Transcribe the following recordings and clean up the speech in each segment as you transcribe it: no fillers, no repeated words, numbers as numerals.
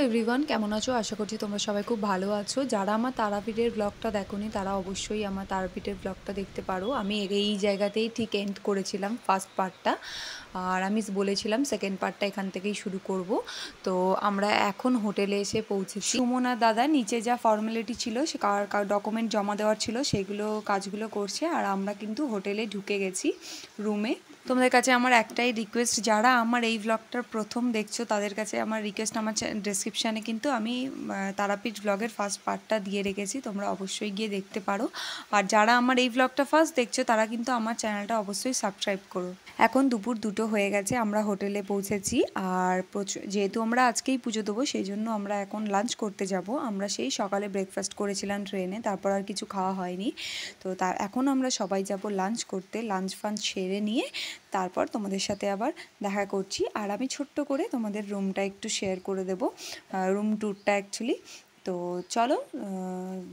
Everyone, কেমন আছো? আশা করছি তোমরা সবাই খুব ভালো আছো। যারা আমার তারাপীঠের ব্লগটা দেখোনি তারা অবশ্যই আমার তারাপীঠের ব্লগটা দেখতে পারো। আমি এই জায়গাতেই ঠিক এন্ড করেছিলাম ফার্স্ট পার্টটা, আর আমি বলেছিলাম সেকেন্ড পার্টটা এখান থেকেই শুরু করব। তো আমরা এখন হোটেলে এসে পৌঁছেছি। সুমন আর দাদা নিচে যা ফর্মালিটি ছিল, সে কার ডকুমেন্ট জমা দেওয়ার ছিল সেইগুলো কাজগুলো করছে, আর আমরা কিন্তু হোটেলে ঢুকে গেছি রুমে। তোমাদের কাছে আমার একটাই রিকোয়েস্ট, যারা আমার এই ব্লগটার প্রথম দেখছো তাদের কাছে আমার রিকোয়েস্ট, আমার ডেসক্রিপশানে কিন্তু আমি তারাপীঠ ব্লগের ফার্স্ট পার্টটা দিয়ে রেখেছি, তোমরা অবশ্যই গিয়ে দেখতে পারো। আর যারা আমার এই ব্লগটা ফার্স্ট দেখছো তারা কিন্তু আমার চ্যানেলটা অবশ্যই সাবস্ক্রাইব করো। এখন দুপুর 2টো হয়ে গেছে, আমরা হোটেলে পৌঁছেছি। আর যেহেতু আমরা আজকেই পুজো দেবো সেই জন্য আমরা এখন লাঞ্চ করতে যাব। আমরা সেই সকালে ব্রেকফাস্ট করেছিলাম ট্রেনে, তারপর আর কিছু খাওয়া হয়নি। তো এখন আমরা সবাই যাব লাঞ্চ করতে। লাঞ্চ ফাঞ্চ সেরে নিয়ে তারপর তোমাদের সাথে আবার দেখা করছি। আর আমি ছোট্ট করে তোমাদের রুমটা একটু শেয়ার করে দেব, রুম ট্যুরটা অ্যাকচুয়ালি। তো চলো,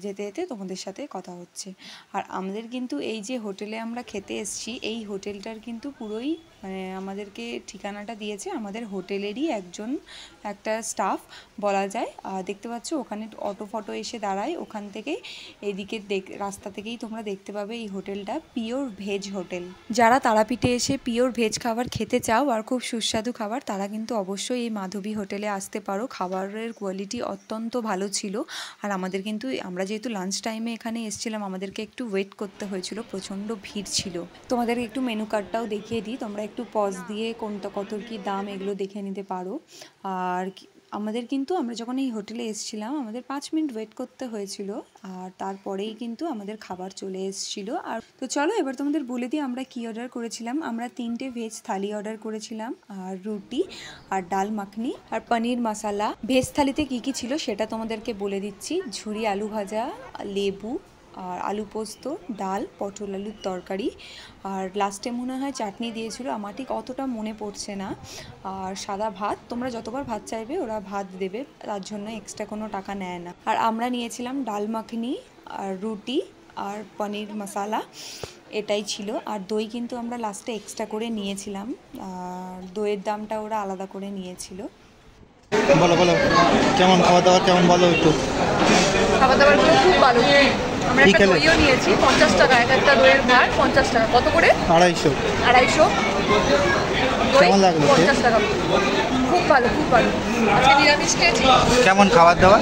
যেতে যেতে তোমাদের সাথে কথা হচ্ছে। আর আমাদের কিন্তু এই যে হোটেলে আমরা খেতে এসেছি, এই হোটেলটার কিন্তু পুরোই মানে আমাদেরকে ঠিকানাটা দিয়েছে আমাদের হোটেলেরই একটা স্টাফ বলা যায়। আর দেখতে পাচ্ছ ওখানে অটো ফটো এসে দাঁড়ায়, ওখান থেকেই এইদিকে রাস্তা থেকেই তোমরা দেখতে পাবে এই হোটেলটা পিওর ভেজ হোটেল। যারা তারাপীঠে এসে পিওর ভেজ খাবার খেতে চাও আর খুব সুস্বাদু খাবার, তারা কিন্তু অবশ্যই এই মাধবী হোটেলে আসতে পারো। খাবারের কোয়ালিটি অত্যন্ত ভালো ছিল। আর আমাদের কিন্তু আমরা যেহেতু লাঞ্চ টাইমে এখানে এসেছিলাম, আমাদেরকে একটু ওয়েট করতে হয়েছিল, প্রচণ্ড ভিড় ছিল। তোমাদেরকে একটু মেনু কার্ডটাও দেখিয়ে দিই, তোমরা একটু পজ দিয়ে কোনটা কত কি দাম এগুলো দেখে নিতে পারো। আর আমাদের কিন্তু আমরা যখন এই হোটেলে এসেছিলাম আমাদের 5 মিনিট ওয়েট করতে হয়েছিল, আর তারপরেই কিন্তু আমাদের খাবার চলে এসেছিল। আর তো চলো এবার তোমাদের বলে দিই আমরা কি অর্ডার করেছিলাম। আমরা 3টে ভেজ থালি অর্ডার করেছিলাম, আর রুটি আর ডাল মাখনি আর পনির মশালা। ভেজ থালিতে কি কি ছিল সেটা তোমাদেরকে বলে দিচ্ছি। ঝুরি আলু ভাজা, লেবু, আর আলু পোস্ত, ডাল, পটল আলুর তরকারি, আর লাস্টে মনে হয় চাটনি দিয়েছিল, আমার ঠিক অতটা মনে পড়ছে না। আর সাদা ভাত, তোমরা যতবার ভাত চাইবে ওরা ভাত দেবে, তার জন্য এক্সট্রা কোনো টাকা নেয় না। আর আমরা নিয়েছিলাম ডাল মাখনি আর রুটি আর পনির মশালা, এটাই ছিল। আর দই কিন্তু আমরা লাস্টে এক্সট্রা করে নিয়েছিলাম, আর দইয়ের দামটা ওরা আলাদা করে নিয়েছিল। বলো বলো, কেমন খাওয়া দাওয়া, কেমন বলো একটু। খাবার দাবারগুলো খুব ভালো। আমরা একটা দইও নিয়েছি 50 টাকা, একটা দইয়ের ভার 50 টাকা। কত করে? 250। 250 দই 50 টাকা। খুব ভালো, খুব ভালো। আজকে নিরামিষ খেয়েছি। কেমন খাবার দাবার,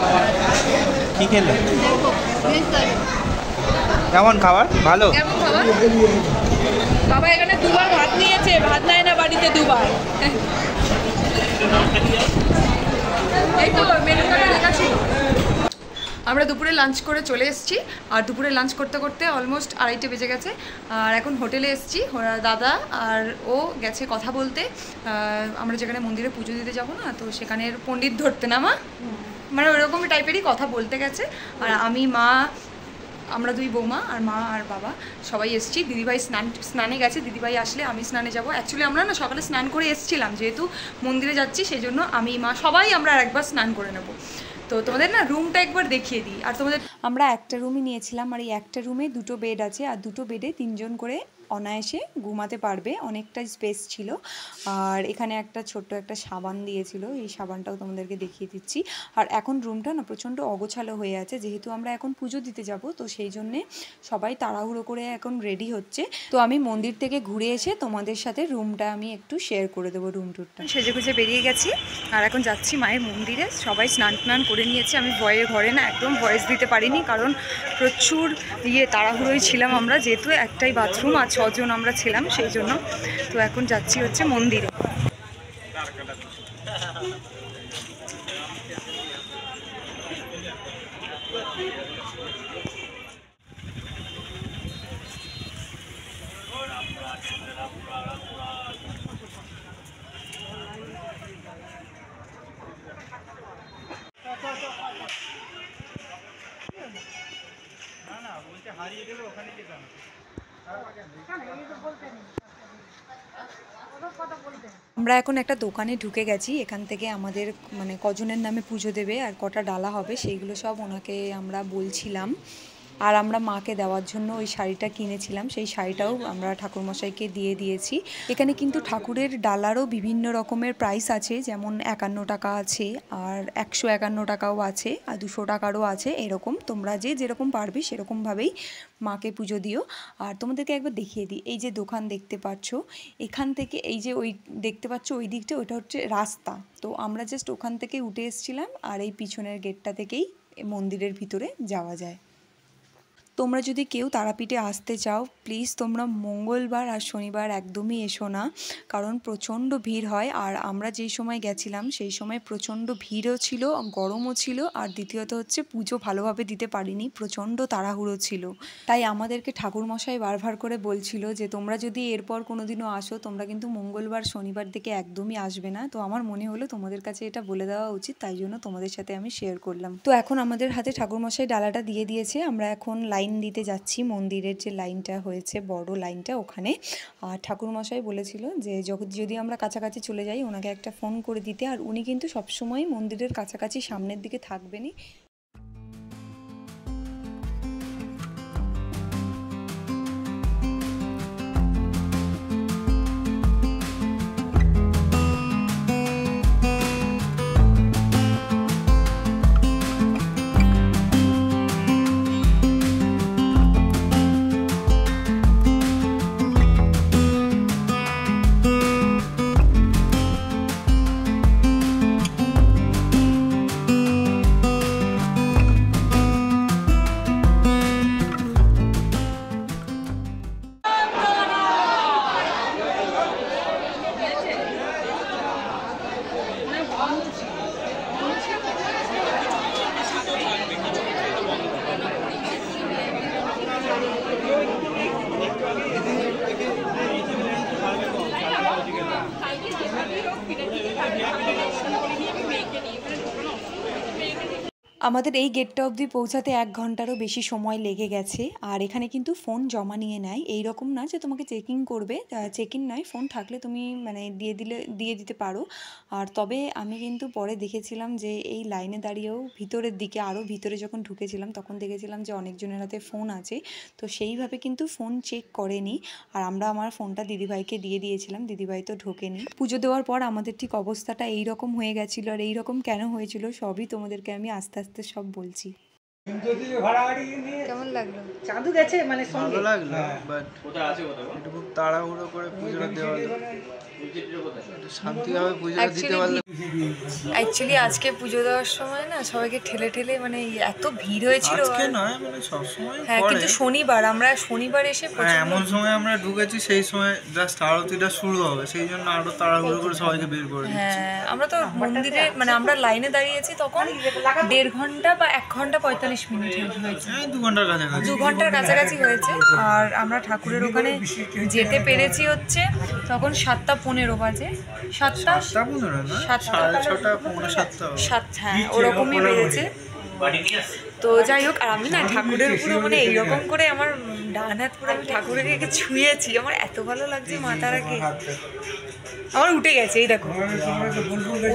কি খেলে? কেমন খাবার? ভালো। কেমন খাবার? বাবা এখানে দুবার ভাত নিয়েছে, ভাত নেয় না বাড়িতে দুবার। এই তো মেনু কার্ডে লেখা ছিল। আমরা দুপুরে লাঞ্চ করে চলে এসেছি, আর দুপুরে লাঞ্চ করতে করতে অলমোস্ট 2:30 বেজে গেছে। আর এখন হোটেলে এসেছি, দাদা আর ও গেছে কথা বলতে। আমরা যেখানে মন্দিরে পুজো দিতে যাবো না, তো সেখানের পণ্ডিত ধরতে না মা, মানে ওরকম টাইপেরই কথা বলতে গেছে। আর আমি, মা, আমরা দুই বৌমা আর মা আর বাবা সবাই এসেছি। দিদিভাই স্নানে গেছে, দিদিভাই আসলে আমি স্নানে যাব। অ্যাকচুয়ালি আমরা না সকালে স্নান করে এসেছিলাম, যেহেতু মন্দিরে যাচ্ছি সেই জন্য আমি, মা সবাই আমরা একবার স্নান করে নেব। তো তোমাদের না রুমটা একবার দেখিয়ে দিই। আর তোমাদের আমরা একটা রুমই নিয়েছিলাম, আর এই একটা রুমে 2টো বেড আছে, আর 2টো বেডে 3জন করে অনায়াসে ঘুমাতে পারবে, অনেকটা স্পেস ছিল। আর এখানে একটা ছোট্ট একটা সাবান দিয়েছিল, এই সাবানটাও তোমাদেরকে দেখিয়ে দিচ্ছি। আর এখন রুমটা না প্রচণ্ড অগোছালো হয়ে আছে, যেহেতু আমরা এখন পুজো দিতে যাব, তো সেই জন্যে সবাই তাড়াহুড়ো করে এখন রেডি হচ্ছে। তো আমি মন্দির থেকে ঘুরে এসে তোমাদের সাথে রুমটা আমি একটু শেয়ার করে দেবো, রুম টুরটা। সেজে গুজে বেরিয়ে গেছি, আর এখন যাচ্ছি মায়ের মন্দিরে। সবাই স্নান করে নিয়েছে, আমি ঘরে না একদম ভয়েস দিতে পারিনি, কারণ প্রচুর তাড়াহুড়োই ছিলাম আমরা, যেহেতু একটাই বাথরুম আর 6 জন আমরা ছিলাম সেই জন্য। তো এখন যাচ্ছি হচ্ছে মন্দিরে। আমরা এখন একটা দোকানে ঢুকে গেছি, এখান থেকে আমাদের মানে কজনের নামে পুজো দেবে আর কটা ডালা হবে সেইগুলো সব ওনাকে আমরা বলছিলাম। আর আমরা মাকে দেওয়ার জন্য ওই শাড়িটা কিনেছিলাম, সেই শাড়িটাও আমরা ঠাকুরমশাইকে দিয়ে দিয়েছি। এখানে কিন্তু ঠাকুরের ডালারও বিভিন্ন রকমের প্রাইস আছে, যেমন 51 টাকা আছে, আর 151 টাকাও আছে, আর 200 টাকারও আছে। এরকম তোমরা যে যেরকম পারবে সেরকমভাবেই মাকে পুজো দিও। আর তোমাদেরকে একবার দেখিয়ে দিই, এই যে দোকান দেখতে পাচ্ছ, এখান থেকে এই যে ওই দেখতে পাচ্ছ ওই দিকটা, ওইটা হচ্ছে রাস্তা। তো আমরা জাস্ট ওখান থেকে উঠে এসেছিলাম, আর এই পিছনের গেটটা থেকেই মন্দিরের ভিতরে যাওয়া যায়। তোমরা যদি কেউ তারাপীঠে আসতে চাও, প্লিজ তোমরা মঙ্গলবার আর শনিবার একদমই এসো না, কারণ প্রচণ্ড ভিড় হয়। আর আমরা যেই সময় গেছিলাম সেই সময় প্রচণ্ড ভিড়ও ছিল, গরমও ছিল, আর দ্বিতীয়ত হচ্ছে পুজো ভালোভাবে দিতে পারিনি, প্রচণ্ড তাড়াহুড়ো ছিল। তাই আমাদেরকে ঠাকুরমশাই বারবার করে বলছিল যে তোমরা যদি এরপর কোনো দিনও আসো, তোমরা কিন্তু মঙ্গলবার শনিবার দিকে একদমই আসবে না। তো আমার মনে হলো তোমাদের কাছে এটা বলে দেওয়া উচিত, তাই জন্য তোমাদের সাথে আমি শেয়ার করলাম। তো এখন আমাদের হাতে ঠাকুরমশাই ডালাটা দিয়ে দিয়েছে, আমরা এখন লাইন দিতে যাচ্ছি, মন্দিরের যে লাইনটা হয়েছে বড় লাইনটা ওখানে। আর ঠাকুরমশাই বলেছিল যে যদি আমরা কাছাকাছি চলে যাই ওনাকে একটা ফোন করে দিতে, আর উনি কিন্তু সবসময় মন্দিরের কাছাকাছি সামনের দিকে থাকবেনই। আমাদের এই গেটটা অবধি পৌঁছাতে 1 ঘন্টারও বেশি সময় লেগে গেছে। আর এখানে কিন্তু ফোন জমা নিয়ে নেয়, এই রকম না যে তোমাকে চেকিং করবে, চেকিং নয়, ফোন থাকলে তুমি মানে দিয়ে দিতে পারো। আর তবে আমি কিন্তু পরে দেখেছিলাম যে এই লাইনে দাঁড়িয়েও ভিতরের দিকে, আরও ভিতরে যখন ঢুকেছিলাম তখন দেখেছিলাম যে অনেকজনের হাতে ফোন আছে, তো সেইভাবে কিন্তু ফোন চেক করেনি। আর আমরা আমার ফোনটা দিদিভাইকে দিয়ে দিয়েছিলাম, দিদিভাই তো ঢোকেনি। পুজো দেওয়ার পর আমাদের ঠিক অবস্থাটা এই রকম হয়ে গেছিলো, আর এই রকম কেন হয়েছিল সবই তোমাদেরকে আমি আস্তে আস্তে সব বলছি। কেমন লাগলো? চাঁদু গেছে মানে ভালো লাগলো, বাট একটু খুব তাড়াহুড়ো করে পুজোটা দেওয়া হলো, একটু শান্তিভাবে পুজোটা দিতে পারলে। অ্যাকচুয়ালি আজকে পুজো দেওয়ার সময় না সবাইকে ঠেলে ঠেলে মানে এত ভিড় হয়েছিল। আজকে নয়, মানে সবসময় হ্যাঁ, কিন্তু আমরা শনিবার এসে এমন সময় আমরা ঢুকেছি সেই সময় জাস্ট আরতিটা শুরু হবে, সেই জন্য আরো তাড়াহুড়ো করে সবাইকে বের করে দিচ্ছি। হ্যাঁ, আমরা তো মন্দিরে মানে আমরা লাইনে দাঁড়িয়েছি তখন 1.5 ঘন্টা বা 1 ঘন্টা 45 মিনিট হয়েছে, 2 ঘন্টার কাছাকাছি, 2 ঘন্টার কাছাকাছি হয়েছে। আর আমরা ঠাকুরের ওখানে যেতে পেরেছি হচ্ছে তখন 7:15 বাজে, 7:15 না, 6:30, 7:15, হ্যাঁ ওরকমই বেড়েছে। তো যাই হোক, আর আমি না ঠাকুরের পুরো মানে এইরকম করে আমার ডান হাত পুরো আমি ঠাকুরকে ছুঁয়েছি, আমার এত ভালো লাগছে মাতারাকে, আমার উঠে গেছে। এই দেখো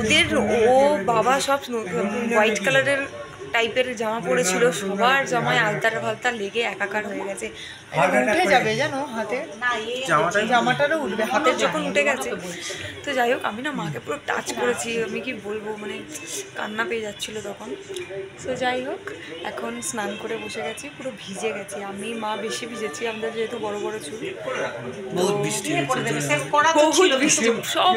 ওদের ও বাবা সব হোয়াইট কালারের টাইপের জামা পরেছিল, সবার জামায় আলতার ফালতার লেগে একাকার হয়ে গেছে। উঠে যাবে জানো হাতে, জামাটারও উঠবে, হাতের যখন উঠে গেছে। তো যাই হোক, আমি না মাকে পুরো টাচ করেছি, আমি কি বলবো, মানে কান্না পেয়ে যাচ্ছিলো তখন। তো যাই হোক, এখন স্নান করে বসে গেছি, পুরো ভিজে গেছি আমি, মা বেশি ভিজেছি, আমাদের যেহেতু বড় বড় চুল, বহুত বৃষ্টি সব।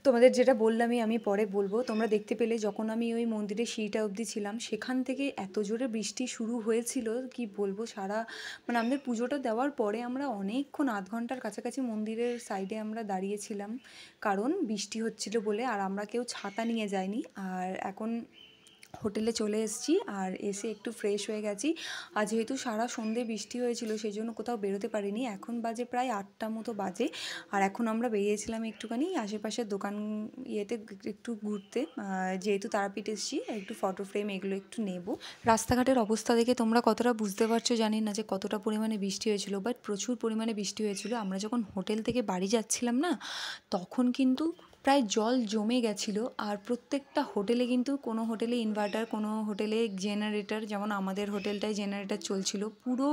তোমাদের যেটা বললামই আমি পরে বলবো, তোমরা দেখতে পেলে যখন আমি ওই মন্দিরের সিঁড়িটা অবধি ছিলাম, সেখান থেকে এত জোরে বৃষ্টি শুরু হয়েছিল কি বলবো। মানে আমাদের পুজোটা দেওয়ার পরে আমরা অনেকক্ষণ 1/2 ঘন্টার কাছাকাছি মন্দিরের সাইডে আমরা দাঁড়িয়েছিলাম, কারণ বৃষ্টি হচ্ছিল বলে। আর আমরা কেউ ছাতা নিয়ে যাইনি। আর এখন হোটেলে চলে এসেছি, আর এসে একটু ফ্রেশ হয়ে গেছি। আর যেহেতু সারা সন্ধে বৃষ্টি হয়েছিল সেই জন্য কোথাও বেরোতে পারিনি। এখন বাজে প্রায় 8টা মতো বাজে, আর এখন আমরা বেরিয়েছিলাম একটুখানি আশেপাশের দোকান ইয়েতে একটু ঘুরতে, যেহেতু তারাপীঠ এসেছি, একটু ফটো ফ্রেম এগুলো একটু নেব। রাস্তাঘাটের অবস্থা দেখে তোমরা কতটা বুঝতে পারছো জানি না যে কতটা পরিমাণে বৃষ্টি হয়েছিল, বাট প্রচুর পরিমাণে বৃষ্টি হয়েছিল। আমরা যখন হোটেল থেকে বাড়ি যাচ্ছিলাম না, তখন কিন্তু প্রায় জল জমে গেছিলো। আর প্রত্যেকটা হোটেলে কিন্তু কোনো হোটেলে ইনভার্টার, কোনো হোটেলে জেনারেটর, যেমন আমাদের হোটেলটায় জেনারেটর চলছিল, পুরো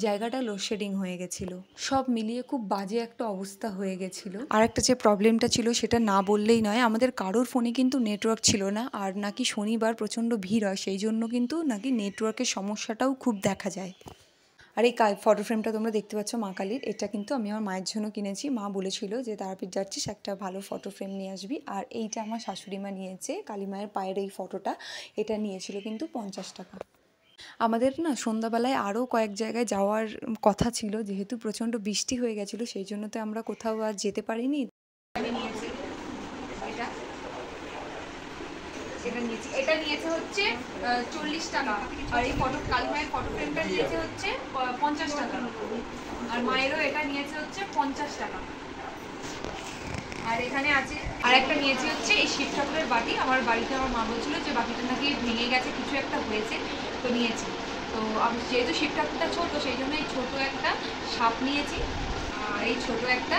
জায়গাটা লোডশেডিং হয়ে গেছিলো। সব মিলিয়ে খুব বাজে একটা অবস্থা হয়ে গেছিলো। আর একটা যে প্রবলেমটা ছিল সেটা না বললেই নয়, আমাদের কারোর ফোনে কিন্তু নেটওয়ার্ক ছিল না। আর নাকি শনিবার প্রচণ্ড ভিড় হয়, সেই জন্য কিন্তু নাকি নেটওয়ার্কের সমস্যাটাও খুব দেখা যায়। আর এই ফটো ফ্রেমটা তোমরা দেখতে পাচ্ছ মা কালীর, এটা কিন্তু আমি আমার মায়ের জন্য কিনেছি। মা বলেছিল যে তারাপীঠ যাচ্ছিস, একটা ভালো ফটো ফ্রেম নিয়ে আসবি। আর এইটা আমার শাশুড়ি মা নিয়েছে, কালী মায়ের পায়ের এই ফটোটা, এটা নিয়েছিল কিন্তু 50 টাকা। আমাদের না সন্ধ্যাবেলায় আরও কয়েক জায়গায় যাওয়ার কথা ছিল, যেহেতু প্রচণ্ড বৃষ্টি হয়ে গেছিলো সেই জন্য তো আমরা কোথাও আর যেতে পারিনি। এটা নিয়েছে হচ্ছে 40 টাকা, আর এই কালী মায়ের ফটো ফ্রেমটা নিয়েছে হচ্ছে 50 টাকা, আর মায়েরও এটা নিয়েছে হচ্ছে 50 টাকা। আর এখানে আছে আর একটা নিয়েছে হচ্ছে এই শিব ঠাকুরের বাটি। আমার বাড়িতে আমার মা বলছিল যে বাটিটা নাকি ভেঙে গেছে, কিছু একটা হয়েছে, তো নিয়েছি। তো আমি যেহেতু শিব ঠাকুরটা ছোটো সেই জন্য এই ছোটো একটা সাপ নিয়েছি, আর এই ছোটো একটা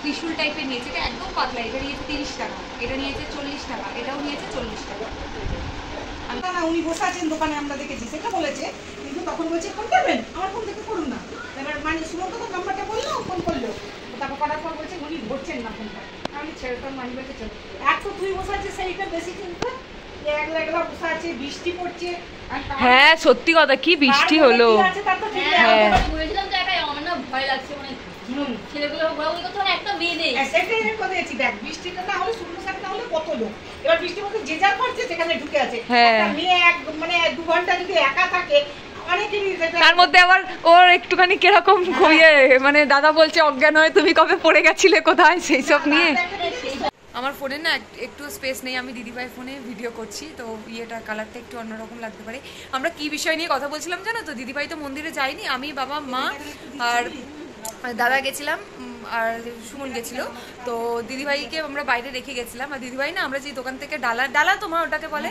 ত্রিশূল টাইপের নিয়েছে, এটা একদম পাতলা, এটা নিয়েছে 30 টাকা, এটা নিয়েছে 40 টাকা, এটাও নিয়েছে 40 টাকা। না উনি বসে আছেন দোকানে, আমরা দেখেছি সেটা বলেছে, কিন্তু তখন বলছে ফোন করবেন, আমার ফোন থেকে করুন না। এবার মানে সুমন্ত তো নাম্বারটা বললো, ফোন করলো, তারপর করার পর বলছে উনি ধরছেন না ফোনটা। আমি ছেড়ে তোর মানিব্যাগে চলে এত তুই বসে আছে, সেইটা বেশি চিন্তা। একলা একলা বসে আছে, বৃষ্টি পড়ছে। হ্যাঁ সত্যি কথা, কি বৃষ্টি হলো। হ্যাঁ ভয় লাগছে, মানে ছেলেগুলো ঘোরাঘুরি করতে, মানে একটা মেয়ে নেই। সেটাই আমি কথা দিয়েছি, দেখ বৃষ্টিটা না হলে শূন্য সাথে না হলে কত লোক, এবার বৃষ্টির মধ্যে যে যার পারছে সেখানে ঢুকে আছে। একটা মেয়ে মানে 2 ঘন্টা যদি একা থাকে, তার মধ্যে আবার ওর একটুখানি কিরকম ঘুমিয়ে, মানে দাদা বলছে অজ্ঞান হয়ে তুমি কবে পড়ে গেছিলে কোথায়, সেই সব নিয়ে। আমার ফোনে না একটু স্পেস নেই, আমি দিদিভাই ফোনে ভিডিও করছি, তো ইয়েটা কালারটা একটু অন্যরকম লাগতে পারে। আমরা কি বিষয় নিয়ে কথা বলছিলাম জানো তো? দিদিভাই তো মন্দিরে যায়নি, আমি, বাবা, মা আর দাদা গেছিলাম, আর সুমন গেছিলো। তো দিদিভাইকে আমরা বাইরে রেখে গেছিলাম। আর দিদিভাই না, আমরা যে দোকান থেকে ডালা তোমার ওটাকে বলে,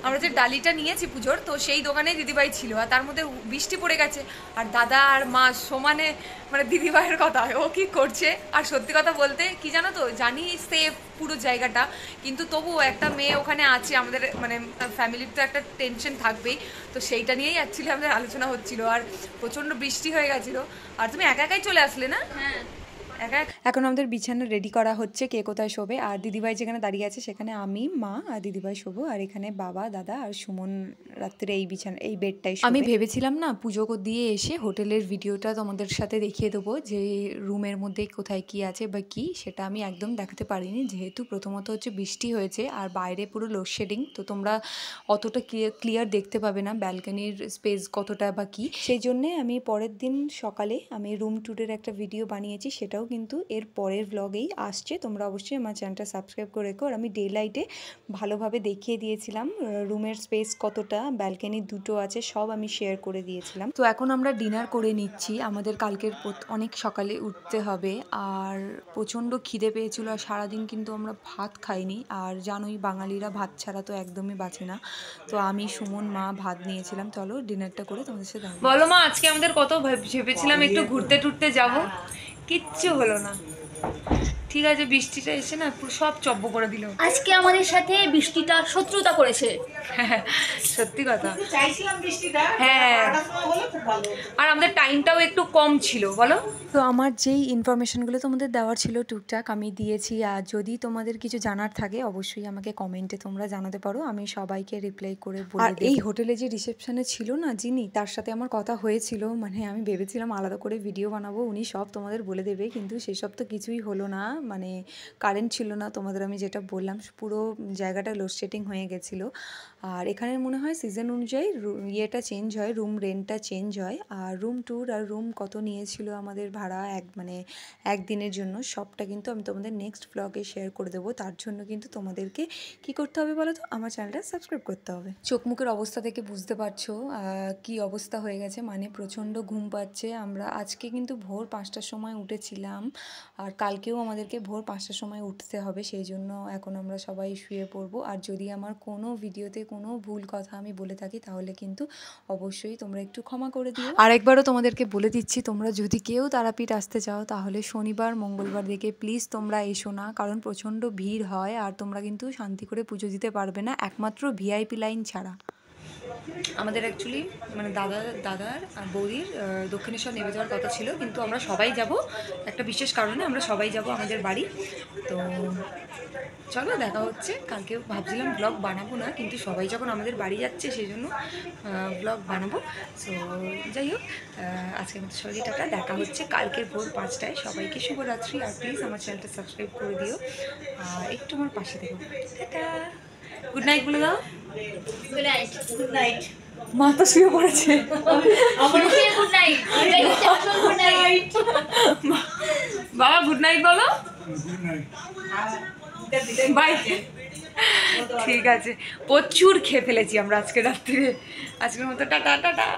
আমরা যে ডালিটা নিয়েছি পুজোর, তো সেই দোকানে দিদিভাই ছিল। আর তার মধ্যে বৃষ্টি পড়ে গেছে, আর দাদা আর মা সমানে, মানে দিদিভাইয়ের কথা ও কি করছে। আর সত্যি কথা বলতে কি জানো তো, জানি সেফ পুরো জায়গাটা, কিন্তু তবুও একটা মেয়ে ওখানে আছে, আমাদের মানে ফ্যামিলির তো একটা টেনশন থাকবেই। তো সেইটা নিয়েই অ্যাকচুয়ালি আমাদের আলোচনা হচ্ছিল। আর প্রচণ্ড বৃষ্টি হয়ে গেছিলো। আর তুমি একা একাই চলে আসলে না? হ্যাঁ, এখন আমাদের বিছানা রেডি করা হচ্ছে, কে কোথায় শোবে। আর দিদিভাই যেখানে দাঁড়িয়ে আছে সেখানে আমি, মা আর দিদিভাই শোবো। আর এখানে বাবা, দাদা আর সুমন রাত্রে এই বেডটাই। আমি ভেবেছিলাম না পুজো দিয়ে এসে হোটেলের ভিডিওটা তোমাদের সাথে দেখিয়ে দেবো, যে রুমের মধ্যে কোথায় কি আছে বা কি, সেটা আমি একদম দেখাতে পারিনি, যেহেতু প্রথমত হচ্ছে বৃষ্টি হয়েছে আর বাইরে পুরো লোডশেডিং, তো তোমরা অতটা ক্লিয়ার দেখতে পাবে না ব্যালকনির স্পেস কতটা বা কি। সেই জন্যে আমি পরের দিন সকালে আমি রুম ট্যুরের একটা ভিডিও বানিয়েছি, সেটাও কিন্তু এর পরের ব্লগেই আসছে। তোমরা অবশ্যই আমার চ্যানেলটা সাবস্ক্রাইব করে রেখো। আর আমি ডে লাইটে ভালোভাবে দেখিয়ে দিয়েছিলাম রুমের স্পেস কতটা, ব্যালকনি দুটো আছে, সব আমি শেয়ার করে দিয়েছিলাম। তো এখন আমরা ডিনার করে নিচ্ছি, আমাদের কালকের অনেক সকালে উঠতে হবে। আর প্রচণ্ড খিদে পেয়েছিল, আর সারাদিন কিন্তু আমরা ভাত খাইনি। আর জানোই বাঙালিরা ভাত ছাড়া তো একদমই বাঁচে না। তো আমি, সুমন, মা ভাত নিয়েছিলাম। চলো ডিনারটা করে তোমাদের সাথে দেখা। বলো মা, আজকে আমাদের কত ভেবেছিলাম একটু ঘুরতে টুরতে যাবো, কিচ্ছু হলো না। ঠিক আছে, বৃষ্টিটা এসে না পুরো সব চব্য করে দিল। আজকে আমাদের সাথে বৃষ্টিটা শত্রুতা করেছে। সত্যি কথা। চাইছিলাম বৃষ্টিটা, হ্যাঁ, হলে খুব ভালো। আর আমাদের টাইমটাও একটু কম ছিল, বলো। তো আমার যেই ইনফরমেশনগুলো তোমাদের দেওয়ার ছিল টুকটাক আমি দিয়েছি। আর যদি তোমাদের কিছু জানার থাকে অবশ্যই আমাকে কমেন্টে তোমরা জানাতে পারো, আমি সবাইকে রিপ্লাই করে বলে দেব। আর এই হোটেলে যে রিসেপশনে ছিল না যিনি, তার সাথে আমার কথা হয়েছিল, মানে আমি ভেবেছিলাম আলাদা করে ভিডিও বানাবো, উনি সব তোমাদের বলে দেবে, কিন্তু সেসব তো কিছুই হলো না। মানে কারেন্ট ছিল না, তোমাদের আমি যেটা বললাম, পুরো জায়গাটা লোডশেডিং হয়ে গেছিলো। আর এখানে মনে হয় সিজন অনুযায়ী ইয়েটা চেঞ্জ হয়, রুম রেন্টটা চেঞ্জ হয়। আর রুম ট্যুর আর রুম কত নিয়েছিল আমাদের ভাড়া একদিনের জন্য, সবটা কিন্তু আমি তোমাদের নেক্সট ব্লগে শেয়ার করে দেবো। তার জন্য কিন্তু তোমাদেরকে কি করতে হবে বলো তো, আমার চ্যানেলটা সাবস্ক্রাইব করতে হবে। চোখ মুখের অবস্থা থেকে বুঝতে পারছো কি অবস্থা হয়ে গেছে, মানে প্রচণ্ড ঘুম পাচ্ছে। আমরা আজকে কিন্তু ভোর 5টার সময় উঠেছিলাম, আর কালকেও আমাদেরকে ভোর 5টার সময় উঠতে হবে, সেই জন্য এখন আমরা সবাই শুয়ে পড়বো। আর যদি আমার কোনো ভিডিওতে কোনো ভুল কথা আমি বলে থাকি তাহলে কিন্তু অবশ্যই তোমরা একটু ক্ষমা করে দিও। আরেকবারও তোমাদেরকে বলে দিচ্ছি, তোমরা যদি কেউ তারাপীঠ আসতে চাও তাহলে শনিবার মঙ্গলবার দেখে প্লিজ তোমরা এসো না, কারণ প্রচণ্ড ভিড় হয় আর তোমরা কিন্তু শান্তি করে পুজো দিতে পারবে না, একমাত্র ভিআইপি লাইন ছাড়া। আমাদের অ্যাকচুয়ালি মানে দাদার আর বৌদির দক্ষিণেশ্বর নেমে যাওয়ার কথা ছিল, কিন্তু আমরা সবাই যাব একটা বিশেষ কারণে, আমরা সবাই যাব আমাদের বাড়ি। তো চলো দেখা হচ্ছে কালকেও। ভাবছিলাম ব্লগ বানাবো না, কিন্তু সবাই যখন আমাদের বাড়ি যাচ্ছে সেই জন্য ব্লগ বানাবো। সো যাই হোক, আজকের মতো সবাই টাটা, দেখা হচ্ছে কালকের ভোর 5টায়। সবাইকে শুভরাত্রি, আর প্লিজ আমার চ্যানেলটা সাবস্ক্রাইব করে দিও আর একটু আমার পাশে থেকো। টাটা, গুড নাইট বলে দাও। Good night. Good night. মা তো শুয়ে পড়েছে। Good night. Good night. বাবা গুড নাইট বলো। বাই। ঠিক আছে, প্রচুর খেয়ে ফেলেছি আমরা আজকে রাত্রিরে। আজকের মতো টাটা টাটা।